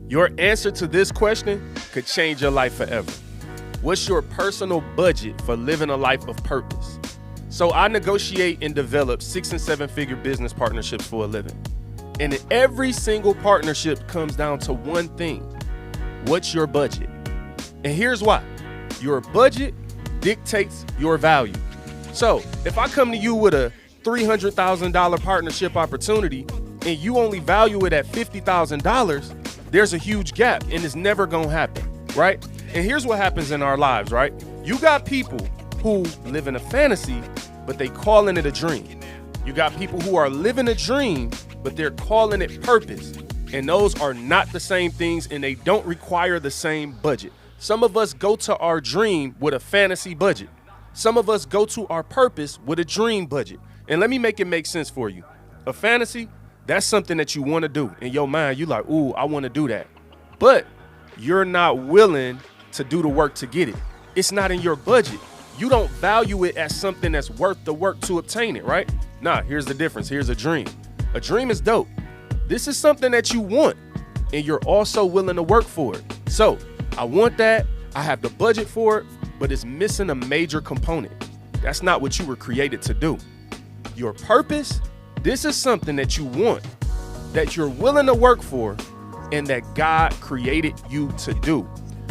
Your answer to this question could change your life forever. What's your personal budget for living a life of purpose? So I negotiate and develop 6- and 7-figure business partnerships for a living. And every single partnership comes down to one thing. What's your budget? And here's why. Your budget dictates your value. So if I come to you with a $300,000 partnership opportunity and you only value it at $50,000, there's a huge gap and it's never gonna happen, right? And here's what happens in our lives, right? You got people who live in a fantasy, but they calling it a dream. You got people who are living a dream, but they're calling it purpose. And those are not the same things and they don't require the same budget. Some of us go to our dream with a fantasy budget. Some of us go to our purpose with a dream budget. And let me make it make sense for you. A fantasy, that's something that you want to do. In your mind, you like, ooh, I want to do that. But you're not willing to do the work to get it. It's not in your budget. You don't value it as something that's worth the work to obtain it, right? Nah, here's the difference. Here's a dream. A dream is dope. This is something that you want, and you're also willing to work for it. So I want that. I have the budget for it, but it's missing a major component. That's not what you were created to do. Your purpose, this is something that you want, that you're willing to work for, and that God created you to do.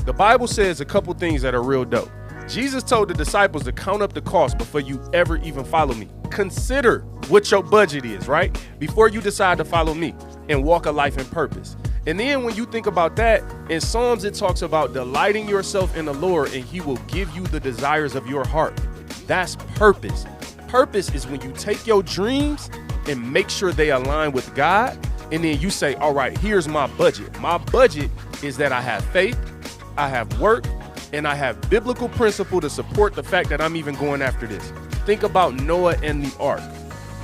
The Bible says a couple things that are real dope. Jesus told the disciples to count up the cost before you ever even follow me. Consider what your budget is, right? Before you decide to follow me and walk a life in purpose. And then when you think about that, in Psalms, it talks about delighting yourself in the Lord and he will give you the desires of your heart. That's purpose. Purpose is when you take your dreams and make sure they align with God. And then you say, all right, here's my budget. My budget is that I have faith, I have work, and I have biblical principle to support the fact that I'm even going after this. Think about Noah and the ark.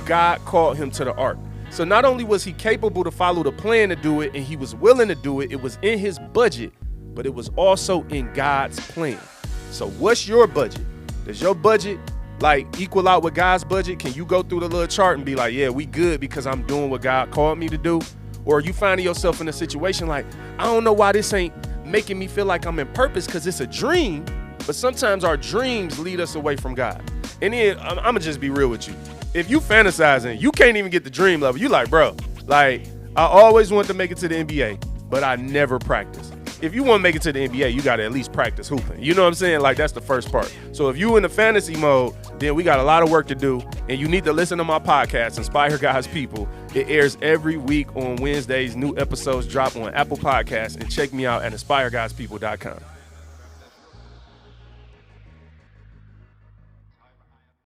God called him to the ark. So not only was he capable to follow the plan to do it and he was willing to do it, it was in his budget, but it was also in God's plan. So what's your budget? Does your budget equal out with God's budget? Can you go through the little chart and be like, yeah, we good because I'm doing what God called me to do? Or are you finding yourself in a situation like, I don't know why this ain't making me feel like I'm in purpose because it's a dream, but sometimes our dreams lead us away from God. And then I'm gonna just be real with you. If you fantasizing, you can't even get the dream level. You like, bro, I always wanted to make it to the NBA, but I never practiced. If you want to make it to the NBA, you got to at least practice hooping. You know what I'm saying? That's the first part. So if you in the fantasy mode, then we got a lot of work to do. And you need to listen to my podcast, Inspire God's People. It airs every week on Wednesdays. New episodes drop on Apple Podcasts. And check me out at inspiregodspeople.com.